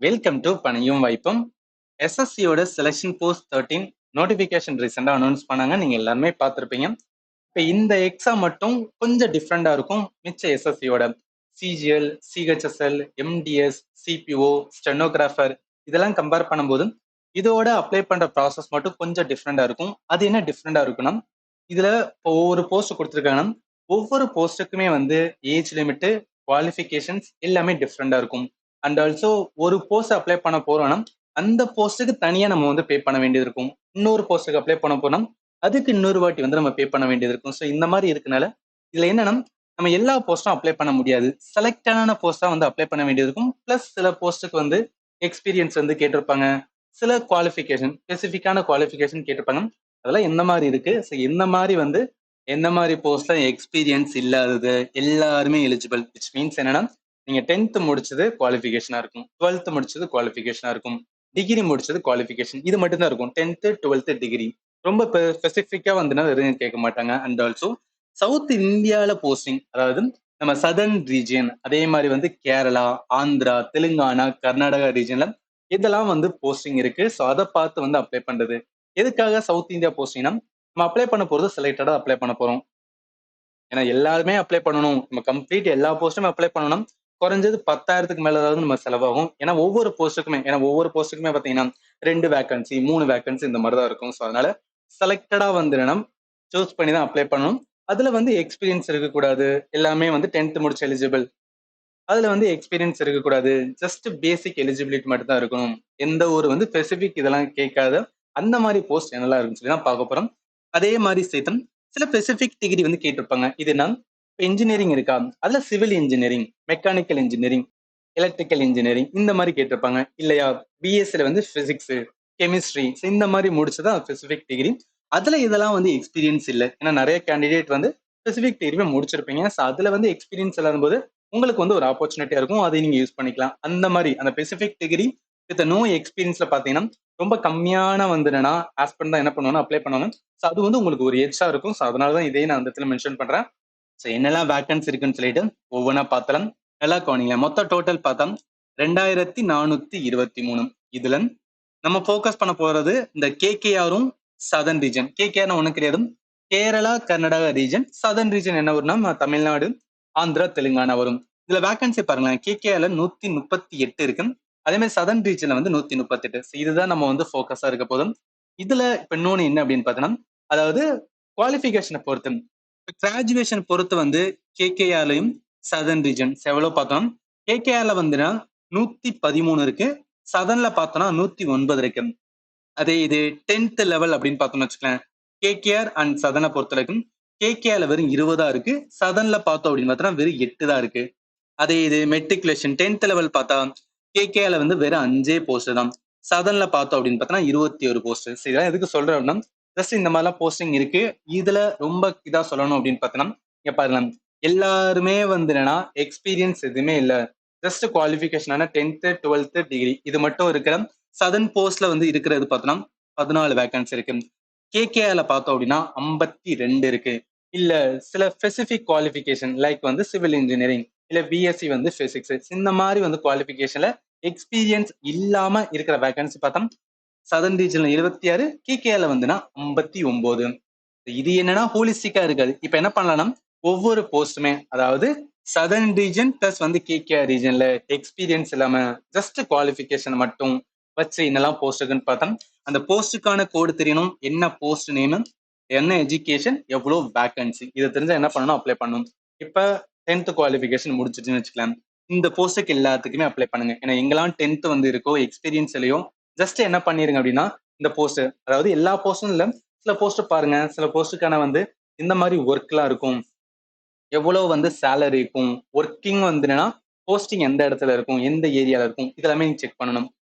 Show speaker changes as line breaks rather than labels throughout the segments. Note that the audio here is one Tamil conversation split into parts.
வெல்கம் டு பணியும் வாய்ப்பும். எஸ்எஸ்சியோட செலெக்ஷன் போஸ்ட் 13 நோட்டிபிகேஷன் ரீசெண்டா அனௌன்ஸ் பண்ணாங்க. நீங்க எல்லாருமே பார்த்திருப்பீங்க. இப்ப இந்த எக்ஸாம் மட்டும் கொஞ்சம் டிஃப்ரெண்டா இருக்கும் மிச்ச எஸ்எஸ்சியோட. CGL, CHSL, MTS, CPO, stenographer இதெல்லாம் கம்பேர் பண்ணும்போது இதோட அப்ளை பண்ற ப்ராசஸ் மட்டும் கொஞ்சம் டிஃப்ரெண்டா இருக்கும். அது என்ன டிஃப்ரெண்டா இருக்குன்னா, இதுல இப்போ ஒவ்வொரு போஸ்ட் கொடுத்துருக்காங்கன்னா ஒவ்வொரு போஸ்ட்டுக்குமே வந்து ஏஜ் லிமிட், குவாலிஃபிகேஷன்ஸ் எல்லாமே டிஃப்ரெண்டா இருக்கும். அண்ட் ஆல்சோ ஒரு போஸ்ட் அப்ளை பண்ண போறோம்னா அந்த போஸ்ட்டுக்கு தனியா நம்ம வந்து பே பண்ண வேண்டியது இருக்கும். இன்னொரு போஸ்ட்டுக்கு அப்ளை பண்ண போனா அதுக்கு இன்னொரு வாட்டி வந்து நம்ம பே பண்ண வேண்டியது இருக்கும். ஸோ இந்த மாதிரி இருக்கனால இதுல என்னன்னா நம்ம எல்லா போஸ்டும் அப்ளை பண்ண முடியாது. செலக்டான போஸ்டா வந்து அப்ளை பண்ண வேண்டியது இருக்கும். பிளஸ் சில போஸ்ட்டுக்கு வந்து எக்ஸ்பீரியன்ஸ் வந்து கேட்டிருப்பாங்க. சில குவாலிஃபிகேஷன் ஸ்பெசிஃபிக்கான குவாலிஃபிகேஷன் கேட்டிருப்பாங்க. அதெல்லாம் எந்த மாதிரி இருக்கு, ஸோ எந்த மாதிரி வந்து எந்த மாதிரி போஸ்ட்ல எக்ஸ்பீரியன்ஸ் இல்லாதது எல்லாருமே எலிஜிபிள். விச் மீன்ஸ் என்னன்னா நீங்க 10th முடிச்சது குவாலிஃபிகேஷனா இருக்கும், 12th முடிச்சது குவாலிஃபிகேஷனா இருக்கும், டிகிரி முடிச்சது குவாலிஃபிகேஷன். இது மட்டும் தான் இருக்கும் 10th 12th டிகிரி. ரொம்ப ஸ்பெசிஃபிக்கா வந்துன்னா எதுவும் கேட்க மாட்டாங்க. அண்ட் ஆல்சோ சவுத் இந்தியால போஸ்டிங், அதாவது நம்ம சதர்ன் ரீஜியன், அதே மாதிரி வந்து கேரளா, ஆந்திரா, தெலுங்கானா, கர்நாடகா ரீஜன்ல இதெல்லாம் வந்து போஸ்டிங் இருக்கு. ஸோ அதை பார்த்து வந்து அப்ளை பண்றது. எதுக்காக சவுத் இந்தியா போஸ்டிங்னா நம்ம அப்ளை பண்ண போறது செலக்டடா அப்ளை பண்ண போறோம். ஏன்னா எல்லாருமே அப்ளை பண்ணணும், நம்ம கம்ப்ளீட் எல்லா போஸ்ட்டுமே அப்ளை பண்ணணும். குறைஞ்சது 10,000க்கு மேலதாவது நம்ம செலவாகும். ஏன்னா ஒவ்வொரு போஸ்ட்டுக்குமே பாத்தீங்கன்னா 2 வேகன்சி 3 வேகன்சி இந்த மாதிரி தான் இருக்கும். ஸோ அதனால செலக்டடா வந்து நம்ம சூஸ் பண்ணி தான் அப்ளை பண்ணணும். அதுல வந்து எக்ஸ்பீரியன்ஸ் இருக்கக்கூடாது. எல்லாமே வந்து 10th முடிச்ச எலிஜிபிள். அதுல வந்து எக்ஸ்பீரியன்ஸ் இருக்கக்கூடாது. ஜஸ்ட் பேசிக் எலிஜிபிலிட்டி மட்டும் தான் இருக்கணும். எந்த ஒரு வந்து ஸ்பெசிபிக் இதெல்லாம் கேட்காத அந்த மாதிரி போஸ்ட் என்னெல்லாம் இருக்குன்னு சொல்லி தான் பார்க்க போறோம். அதே மாதிரி சேர்த்து சில ஸ்பெசிபிக் டிகிரி வந்து கேட்டிருப்பாங்க. இது என்ன, இன்ஜினியரிங் இருக்கா, அதுல civil engineering, mechanical engineering, electrical engineering இந்த மாதிரி கேட்டிருப்பாங்க. இல்லையா பிஎஸ்சில வந்து பிசிக்ஸ், கெமிஸ்ட்ரி இந்த மாதிரி முடிச்சதான் ஸ்பெசிபிக் டிகிரி. அதுல இதெல்லாம் வந்து எக்ஸ்பீரியன்ஸ் இல்லை. ஏன்னா நிறைய கேண்டிடேட் வந்து ஸ்பெசிபிக் டிகிரி முடிச்சிருப்பீங்க. ஸோ அதுல வந்து எக்ஸ்பீரியன்ஸ் இல்லாத போது உங்களுக்கு வந்து ஒரு ஆப்பர்ச்சுனிட்டியா இருக்கும். அதை நீங்க யூஸ் பண்ணிக்கலாம். அந்த மாதிரி அந்த ஸ்பெசிபிக் டிகிரி வித் நோ எக்ஸ்பீரியன்ஸ்ல பாத்தீங்கன்னா ரொம்ப கம்மியான வந்து என்னன்னா ஆஸ்பெண்ட் தான் என்ன பண்ணுவாங்க அப்ளை பண்ணுவாங்க. ஸோ அது வந்து உங்களுக்கு ஒரு எட்ஜா இருக்கும். ஸோ அதனாலதான் இதையும் நான் அந்த இடத்துல மென்ஷன் பண்றேன். ஸோ என்னெல்லாம் வேக்கன்ஸ் இருக்குன்னு சொல்லிட்டு ஒவ்வொன்றா பார்த்தலாம். நல்லா கவனிங்க. மொத்த டோட்டல் பார்த்தா 2423. இதுல நம்ம ஃபோக்கஸ் பண்ண போறது இந்த கேகேஆரும் சதர்ன் ரீஜன். கேகேஆர் ஒண்ணு கிடையாது, Kerala Karnataka region. Southern region என்ன வரும்னா தமிழ்நாடு, ஆந்திரா, தெலுங்கானா வரும். இதுல வேகன்சி பாருங்களேன், கேகேஆர்ல 138 இருக்கு. அதே மாதிரி சதர்ன் ரீஜன்ல வந்து 138. இதுதான் நம்ம வந்து ஃபோக்கஸா இருக்க போதும். இதுல இப்ப இன்னொன்னு என்ன அப்படின்னு பார்த்தோம்னா, அதாவது குவாலிஃபிகேஷனை பொறுத்து, கிராஜுவேஷன் பொறுத்து வந்து கேகேஆர்லையும் சதர்ன் ரீஜன் எவ்வளவு பார்த்தோம். கேகேஆர்ல வந்துன்னா 113 இருக்கு, சதன்ல பார்த்தோம்னா 109 இருக்கு. அதே இது 10th லெவல் அப்படின்னு பார்த்தோம்னு வச்சுக்கலாம், கேகேஆர் அண்ட் சதனை பொறுத்த வரைக்கும் கேகேஆர்ல வெறும் 20 இருக்கு, சதன்ல பார்த்தோம் அப்படின்னு பார்த்தோம்னா வெறும் 8 தான் இருக்கு. அதே இது மெட்ரிகுலேஷன் 10th லெவல் பார்த்தா கேகேஆர்ல வந்து வெறும் 5 போஸ்ட் தான், சதன்ல பார்த்தோம் அப்படின்னு பார்த்தோம்னா 21 போஸ்ட். இதெல்லாம் எதுக்கு சொல்றேன் அப்படின்னா, ஜஸ்ட் இந்த மாதிரிலாம் போஸ்டிங் இருக்கு. இதுல ரொம்ப இதா சொல்லணும் அப்படின்னு பார்த்தோம்னா இங்க பாருங்க, எல்லாருமே வந்து என்னன்னா எக்ஸ்பீரியன்ஸ் எதுவுமே இல்லை, ஜஸ்ட் குவாலிஃபிகேஷனான 10th 12th டிகிரி இது மட்டும் இருக்கிற சதன் போஸ்ட்ல வந்து இருக்கிறது பார்த்தோம்னா 14 வேகன்சி இருக்கு. கேகேஆர்ல பார்த்தோம் அப்படின்னா 52 இருக்கு. இல்ல சில ஸ்பெசிபிக் குவாலிஃபிகேஷன் லைக் வந்து சிவில் இன்ஜினியரிங் இல்ல பிஎஸ்சி வந்து பிசிக்ஸ் இந்த மாதிரி வந்து குவாலிஃபிகேஷன்ல எக்ஸ்பீரியன்ஸ் இல்லாம இருக்கிற வேகன்சி பார்த்தோம் சதன் ரீஜன்ல 26, கேகேஆர்ல வந்துன்னா 59. இது என்னன்னா ஹோலிஸ்டிக்கா இருக்காது. இப்ப என்ன பண்ணலாம்னா ஒவ்வொரு போஸ்ட்டுமே, அதாவது சதர்ன் ரீஜன் பிளஸ் வந்து கேகேஆர் ரீஜன்ல எக்ஸ்பீரியன்ஸ் இல்லாம ஜஸ்ட் குவாலிஃபிகேஷன் மட்டும் வச்சு என்னெல்லாம் போஸ்ட் இருக்குன்னு பார்த்தா அந்த போஸ்டுக்கான கோடு தெரியணும், என்ன போஸ்ட் நேம், என்ன எஜுகேஷன், எவ்வளவு வேகன்சி, இதை தெரிஞ்சா என்ன பண்ணணும் அப்ளை பண்ணணும். இப்ப 10th குவாலிஃபிகேஷன் முடிச்சிட்டுன்னு வச்சுக்கலாம், இந்த போஸ்ட்டுக்கு எல்லாத்துக்குமே அப்ளை பண்ணுங்க. ஏன்னா எங்கெல்லாம் 10th வந்து இருக்கோ எக்ஸ்பீரியன்ஸ் இல்லையோ ஜஸ்ட் என்ன பண்ணிருங்க அப்படின்னா இந்த போஸ்ட், அதாவது எல்லா போஸ்டும் இல்ல, சில போஸ்ட் பாருங்க, சில போஸ்டுக்கான வந்து இந்த மாதிரி ஒர்க்லாம் இருக்கும், எவ்வளவு வந்து சேலரி இருக்கும், ஒர்க்கிங் வந்து என்னன்னா போஸ்டிங் எந்த இடத்துல இருக்கும், எந்த ஏரியால இருக்கும், இதெல்லாமே நீங்க செக் பண்ணணும்.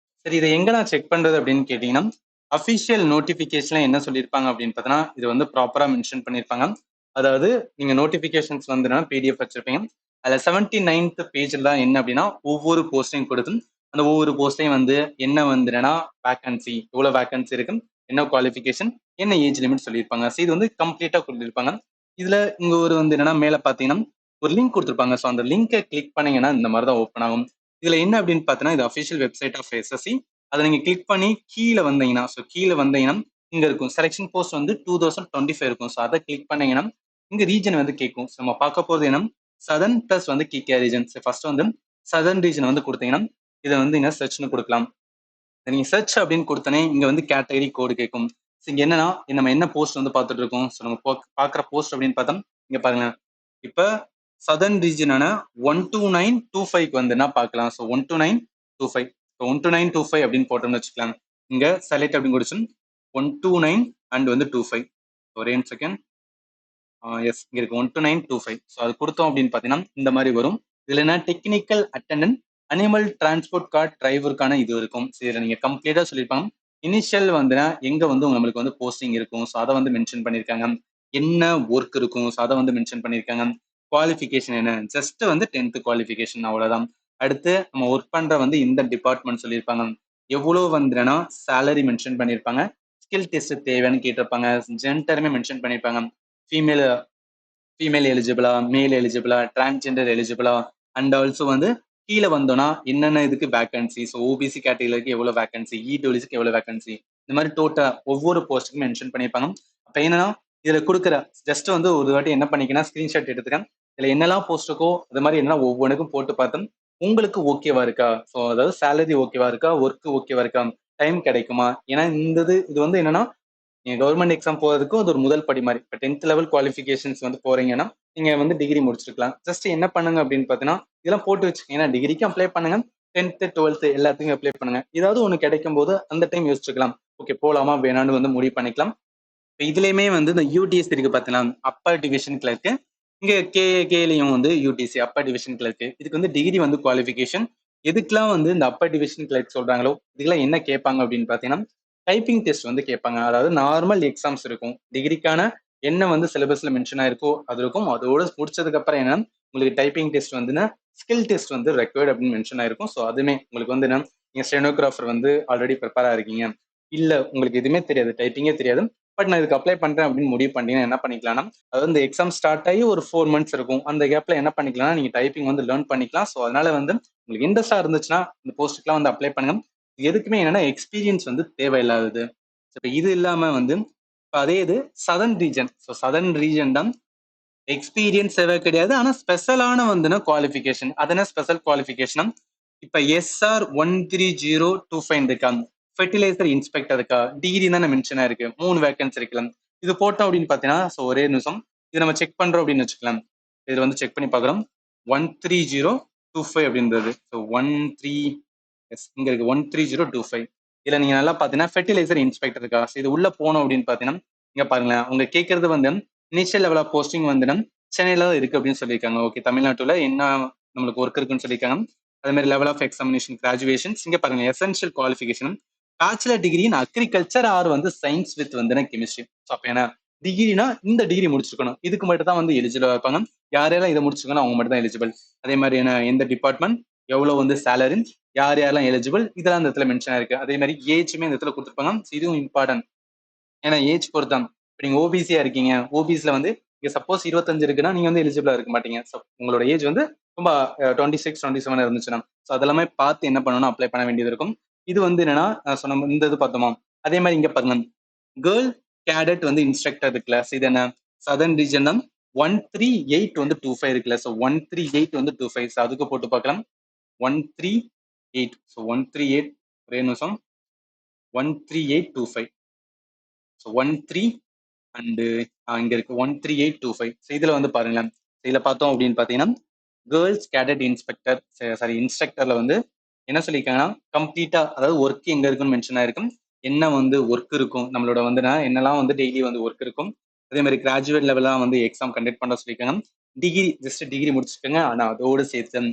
சரி, இதை எங்க நான் செக் பண்றது அப்படின்னு கேட்டீங்கன்னா, அபிஷியல் நோட்டிபிகேஷன்ல என்ன சொல்லியிருப்பாங்க அப்படின்னு பார்த்தோன்னா இது வந்து ப்ராப்பரா மென்ஷன் பண்ணியிருப்பாங்க. அதாவது நீங்க நோட்டிபிகேஷன்ஸ் வந்து பிடிஎஃப் வச்சிருப்பீங்க. அதுல 79th பேஜ்ல தான் என்ன அப்படின்னா ஒவ்வொரு போஸ்டையும் கொடுத்து அந்த ஒவ்வொரு போஸ்டையும் வந்து என்ன வந்து என்னன்னா வேகன்சி, எவ்வளவு வேகன்சி இருக்கு, என்ன குவாலிஃபிகேஷன், என்ன ஏஜ் லிமிட் சொல்லியிருப்பாங்க. ஸோ இது வந்து கம்ப்ளீட்டா கொடுத்திருப்பாங்க. இதுல இங்க ஒரு வந்து என்னன்னா மேல பாத்தீங்கன்னா ஒரு லிங்க் கொடுத்துருப்பாங்க. ஸோ அந்த லிங்கை கிளிக் பண்ணீங்கன்னா இந்த மாதிரி தான் ஓப்பன் ஆகும். இதுல என்ன அப்படின்னு பார்த்தீங்கன்னா இது அஃபிஷியல் வெப்சைட் ஆஃப் எஸ்எஸ்சி. அதை நீங்க கிளிக் பண்ணி கீழே வந்தீங்கன்னா கீழே வந்தீங்கன்னா இங்க இருக்கும் செலெக்ஷன் போஸ்ட் வந்து 2025 இருக்கும். ஸோ அதை கிளிக் பண்ணீங்கன்னா இங்க ரீஜன் வந்து கேட்கும். நம்ம பார்க்க போறது என்ன சதர்ன் பிளஸ் வந்து கிகே ரீஜன். ஃபர்ஸ்ட் வந்து சதர்ன் ரீஜன் வந்து கொடுத்தீங்கன்னா இதை வந்து இங்க சர்ச்னு கொடுக்கலாம். நீங்க சர்ச் அப்படின்னு கொடுத்தனே இங்க வந்து கேட்டகரி கோடு கேட்கும். இங்க என்னன்னா நம்ம என்ன போஸ்ட் வந்து பார்த்துட்டு இருக்கோம். ஸோ நம்ம பார்க்குற போஸ்ட் அப்படின்னு பார்த்தா இங்க பாருங்க இப்ப சதர்ன் ரீஜனான 12925 வந்துன்னா பார்க்கலாம். ஸோ 12925 12925 அப்படின்னு போட்டோம்னு வச்சுக்கலாம். இங்க செலக்ட் அப்படின்னு கொடுத்து 129 அண்ட் வந்து 25 ஒரே செகண்ட். எஸ் இங்க இருக்கு 12925. ஸோ அது கொடுத்தோம் அப்படின்னு பார்த்தீங்கன்னா இந்த மாதிரி வரும். இதுல என்ன technical attendant animal transport guard டிரைவருக்கான இது இருக்கும். சரி நீங்க கம்ப்ளீட்டா சொல்லியிருப்பாங்க. இனிஷியல் வந்துன்னா எங்க வந்து நம்மளுக்கு வந்து போஸ்டிங் இருக்கும். ஸோ அதை வந்து மென்ஷன் பண்ணியிருக்காங்க. என்ன ஒர்க் இருக்கும். ஸோ அதை வந்து மென்ஷன் பண்ணியிருக்காங்க. குவாலிஃபிகேஷன் என்ன ஜஸ்ட் வந்து 10th குவாலிஃபிகேஷன் அவ்வளவுதான். அடுத்து நம்ம ஒர்க் பண்ற வந்து இந்த டிபார்ட்மெண்ட் சொல்லியிருப்பாங்க. எவ்வளவு வந்துன்னா சேலரி மென்ஷன் பண்ணியிருப்பாங்க. ஸ்கில் டெஸ்ட் தேவைன்னு கேட்டிருப்பாங்க. ஜென்டருமே மென்ஷன் பண்ணியிருப்பாங்க. ஃபீமேல் ஃபீமேல் எலிஜிபிளா, மேல் எலிஜிபிளா, டிரான்ஸ்ஜெண்டர் எலிஜிபிளா அண்ட் ஆல்சோ வந்து கீழே வந்தோம்னா என்னென்ன இதுக்கு வேகன்சி. ஸோ ஓபிசி கேட்டகரிக்கு எவ்வளவு வேகன்சி, இடபிள்யூசிக்கு எவ்வளவு வேகன்சி, இந்த மாதிரி டோட்டல் ஒவ்வொரு போஸ்ட்டுக்கும் மென்ஷன் பண்ணியிருப்பாங்க. அப்போ என்னன்னா இதுல கொடுக்குற ஜஸ்ட் வந்து ஒரு வாட்டி என்ன பண்ணிக்கன்னா ஸ்கிரீன்ஷாட் எடுத்துக்கேன். இதுல என்னெல்லாம் போஸ்ட் இருக்கோ அது மாதிரி என்ன ஒவ்வொன்றுக்கும் போட்டு பார்த்தோம் உங்களுக்கு ஓகேவா இருக்கா. ஸோ அதாவது சேலரி ஓகேவா இருக்கா, ஒர்க் ஓகேவா இருக்கா, டைம் கிடைக்குமா. ஏன்னா இந்த இது வந்து என்னன்னா நீங்க கவர்மெண்ட் எக்ஸாம் போறதுக்கும் அது ஒரு முதல் படி மாதிரி. இப்போ 10th லெவல் குவாலிஃபிகேஷன்ஸ் வந்து போறீங்கன்னா நீங்க வந்து டிகிரி முடிச்சிருக்கலாம். ஜஸ்ட் என்ன பண்ணுங்க அப்படின்னு பார்த்தீங்கன்னா இதெல்லாம் போட்டு வச்சுக்கோங்க. ஏன்னா டிகிரிக்கும் அப்ளை பண்ணுங்க, 10th 12th எல்லாத்துக்கும் அப்ளை பண்ணுங்க. ஏதாவது ஒன்று கிடைக்கும் போது அந்த டைம் யோசிச்சுக்கலாம். ஓகே போலாமா வேணான்னு வந்து முடிவு பண்ணிக்கலாம். இப்போ இதுலயுமே வந்து இந்த யூடிஎஸ் இருக்கு பார்த்தீங்கன்னா அப்பர் டிவிஷன் கிளர்க்கு. இங்க கேலையும் வந்து யூடிசி அப்பர் டிவிஷன் கிளர்க்கு. இதுக்கு வந்து டிகிரி வந்து குவாலிஃபிகேஷன். எதுக்கெல்லாம் வந்து இந்த அப்பர் டிவிஷன் கிளர்க் சொல்றாங்களோ இதுக்கெல்லாம் என்ன கேட்பாங்க அப்படின்னு பார்த்தீங்கன்னா டைப்பிங் டெஸ்ட் வந்து கேட்பாங்க. அதாவது நார்மல் எக்ஸாம்ஸ் இருக்கும். டிகிரிக்கான என்ன வந்து சிலபஸ்ல மென்ஷன் ஆயிருக்கோ அது இருக்கும். அதோட முடிச்சதுக்கு அப்புறம் என்ன உங்களுக்கு டைப்பிங் டெஸ்ட் வந்துன்னா ஸ்கில் டெஸ்ட் வந்து ரெக்வயர்ட் அப்படின்னு மென்ஷன் ஆயிருக்கும். ஸோ அதுவுமே உங்களுக்கு வந்து என்ன நீங்க ஸ்டெனோகிராஃபர் வந்து ஆல்ரெடி ப்ரிப்பேரா இருக்கீங்க, இல்ல உங்களுக்கு எதுவுமே தெரியாது, டைப்பிங்கே தெரியாது, பட் நான் இதுக்கு அப்ளை பண்றேன் அப்படின்னு முடிவு பண்ணீங்கன்னா என்ன பண்ணிக்கலாம்னா அதாவது இந்த எக்ஸாம் ஸ்டார்ட் ஆகி ஒரு 4 months இருக்கும். அந்த கேப்ல என்ன பண்ணிக்கலாம்னா நீங்க டைப்பிங் வந்து லேர்ன் பண்ணிக்கலாம். ஸோ அதனால வந்து உங்களுக்கு இன்ட்ரெஸ்டா இருந்துச்சுன்னா இந்த போஸ்ட்டுக்குலாம் வந்து அப்ளை பண்ணுங்க. எதுக்குமே என்னன்னா எக்ஸ்பீரியன்ஸ் வந்து தேவையில்லாதது. இப்போ இது இல்லாம வந்து அதே இது southern region. So southern region தான் எக்ஸ்பீரியன்ஸ் தேவை கிடையாது. ஆனா ஸ்பெஷலான வந்துன்னா குவாலிஃபிகேஷன். அதன ஸ்பெஷல் குவாலிஃபிகேஷன். இப்ப SR 13025 இருக்கா, ஃபெர்டிலைசர் இன்ஸ்பெக்டர் இருக்கா, டிகிரி தானே மென்ஷனா இருக்கு. 3 வேகன்சி இருக்கலாம். இது போட்டோம் அப்படின்னு பாத்தீங்கன்னா ஒரே நிமிஷம் இது நம்ம செக் பண்றோம் அப்படின்னு வச்சுக்கலாம். இது வந்து செக் பண்ணி பாக்குறோம். 13025 அப்படின்றது. ஸோ 13 இங்க இருக்கு 13025. இதுல நீங்க நல்லா பாத்தீங்கன்னா ஃபெர்டிலைசர் இன்ஸ்பெக்டர் இருக்கா. இது உள்ள போனோம் அப்படின்னு பாத்தீங்கன்னா இங்க பாருங்களேன். அவங்க கேட்கறது வந்து இனிஷியல் லெவல் ஆஃப் போஸ்டிங் வந்து சென்னையில தான் இருக்கு அப்படின்னு சொல்லியிருக்காங்க. ஓகே தமிழ்நாட்டுல என்ன நம்மளுக்கு ஒர்க் இருக்குன்னு சொல்லியிருக்காங்க. அதே மாதிரி லெவல் ஆஃப் எக்ஸாமினேஷன் கிராஜுவேஷன்ஸ் இங்க பாருங்க essential qualification bachelor degree in agriculture R வந்து சயின்ஸ் வித் வந்து கெமிஸ்ட்ரி. ஸோ அப்போ என்ன டிகிரினா இந்த டிகிரி முடிச்சிருக்கணும். இதுக்கு மட்டும் தான் வந்து எலிஜிபிளா இருப்பாங்க. யாரெல்லாம் இதை முடிச்சிருக்கணும் அவங்க மட்டும் தான் எலிஜிபிள். அதே மாதிரி என்ன எந்த டிபார்ட்மெண்ட் எவ்வளவு வந்து சேலரி, யார் யாரெல்லாம் எலிஜிபிள் இதெல்லாம் இந்த இடத்துல மென்ஷன் இருக்கு. அதே மாதிரி ஏஜ்மே இந்த இடத்துல கொடுத்துருப்பாங்க. இதுவும் இம்பார்ட்டன்ட். ஏன்னா ஏஜ் பொறுத்தான். இப்போ நீங்க ஓபிசியா இருக்கீங்க, ஓபிசில வந்து இங்க சப்போஸ் 25 இருக்குன்னா நீங்க வந்து எலிஜிபிளா இருக்க மாட்டீங்க. உங்களோட ஏஜ் வந்து ரொம்ப 26 27 இருந்துச்சுன்னா ஸோ அதெல்லாமே பார்த்து என்ன பண்ணணும் அப்ளை பண்ண வேண்டியது இருக்கும். இது வந்து என்னன்னா சொன்ன இந்த இது பார்த்தோமா அதே மாதிரி இங்க பாருங்க கேர்ள் கேடட் வந்து இன்ஸ்ட்ரக்டர் இருக்குல்ல. இது என்ன சதர்ன் ரீஜன் தான் 138 வந்து 25 இருக்குல்ல. ஸோ 138 வந்து 25. அதுக்கு போட்டு பார்க்கலாம் 138. ஸோ 138 ஒரே நிமிஷம் 13825. ஸோ 13 அண்டு இங்க இருக்கு 13825. ஸோ இதுல வந்து பாருங்களேன். இதுல பார்த்தோம் அப்படின்னு பார்த்தீங்கன்னா கேர்ள்ஸ் கேடட் இன்ஸ்பெக்டர் சாரி இன்ஸ்ட்ரக்டர்ல வந்து என்ன சொல்லியிருக்காங்கன்னா கம்ப்ளீட்டா அதாவது ஒர்க் எங்க இருக்குன்னு மென்ஷன் ஆயிருக்கும். என்ன வந்து ஒர்க் இருக்கும் நம்மளோட வந்து என்னெல்லாம் வந்து டெய்லி வந்து ஒர்க் இருக்கும். அதே மாதிரி கிராஜுவேட் லெவலாம் வந்து எக்ஸாம் கண்டக்ட் பண்ண சொல்லியிருக்காங்க. டிகிரி ஜஸ்ட் டிகிரி முடிச்சிருக்காங்க. ஆனா அதோட சேர்த்து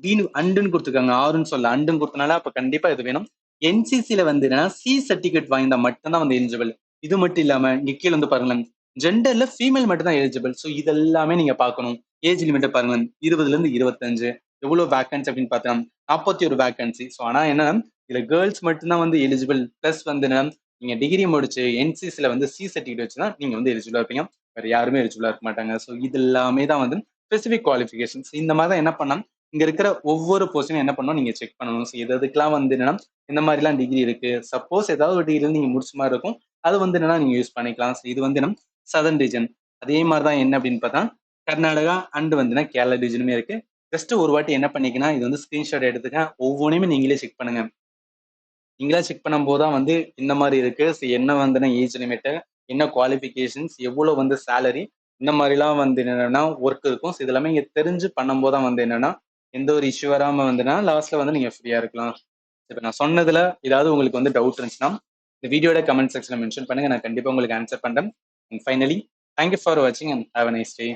பீனு அண்டுன்னு கொடுத்துருக்காங்க. ஆறுன்னு சொல்ல அண்டுன்னு கொடுத்தனால அப்ப கண்டிப்பா இது வேணும். என்சிசில வந்து என்னன்னா சி சர்டிபிகேட் வாய்ந்தா மட்டும்தான் வந்து எலிஜிபிள். இது மட்டும் இல்லாம இங்க கீழே வந்து பாருங்களேன் ஜெண்டர்ல ஃபீமேல் மட்டும் தான் எலிஜிபிள். ஸோ இதெல்லாமே நீங்க பார்க்கணும். ஏஜ் லிமிட்டை பாருங்க 20ல இருந்து 25. எவ்வளவு வேகன்சி அப்படின்னு பார்த்தா 41 வேகன்சி. ஸோ ஆனா என்ன இதுல கேர்ள்ஸ் மட்டும்தான் வந்து எலிஜிபிள். பிளஸ் வந்து நீங்க டிகிரி முடிச்சு என்சிசில வந்து சி சர்டிஃபிகேட் வச்சுதான் நீங்க வந்து எலிஜிபிளா இருப்பீங்க. வேற யாருமே எலிஜிபிளா இருக்க மாட்டாங்க. ஸோ இது எல்லாமே தான் வந்து ஸ்பெசிபிக் குவாலிஃபிகேஷன்ஸ். இந்த மாதிரி தான் என்ன பண்ணலாம் இங்க இருக்கிற ஒவ்வொரு போஸ்டையும் என்ன பண்ணணும் நீங்க செக் பண்ணணும். ஸோ எதுக்கெல்லாம் வந்து என்னன்னா இந்த மாதிரிலாம் டிகிரி இருக்கு. சப்போஸ் ஏதாவது ஒரு டிகிரி நீங்க முடிச்ச மாதிரி இருக்கும், அது வந்து என்னன்னா நீங்க யூஸ் பண்ணிக்கலாம். ஸோ இது வந்து நம்ம சதர்ன் ரீஜன். அதே மாதிரி தான் என்ன அப்படின்னு பார்த்தா கர்நாடகா அண்ட் வந்து கேரளா ரீஜனுமே இருக்கு. ஜஸ்ட் ஒரு வாட்டி என்ன பண்ணிக்கலாம், இது வந்து ஸ்கிரீன்ஷாட் எடுத்துக்க, ஒவ்வொன்றையுமே நீங்களே செக் பண்ணுங்க. நீங்களா செக் பண்ணும்போது தான் வந்து இந்த மாதிரி இருக்கு. ஸோ என்ன வந்து ஏஜ் லிமிட்டு, என்ன குவாலிஃபிகேஷன்ஸ், எவ்வளோ வந்து சேலரி, இந்த மாதிரிலாம் வந்து என்னன்னா ஒர்க் இருக்கும். ஸோ இது எல்லாமே இங்க தெரிஞ்சு பண்ணும்போது தான் வந்து என்னன்னா எந்த ஒரு இஷ்யூ வராம வந்துன்னா லாஸ்ட்ல வந்து நீங்க ஃப்ரீயா இருக்கலாம். இப்போ நான் சொன்னதுல ஏதாவது உங்களுக்கு வந்து டவுட் இருந்துச்சுன்னா இந்த வீடியோட கமெண்ட் செக்ஷன்ல மென்ஷன் பண்ணுங்க. நான் கண்டிப்பா உங்களுக்கு ஆன்சர் பண்றேன். அண்ட் ஃபைனலி தேங்க்யூ ஃபார் வாட்சிங் and have a nice day.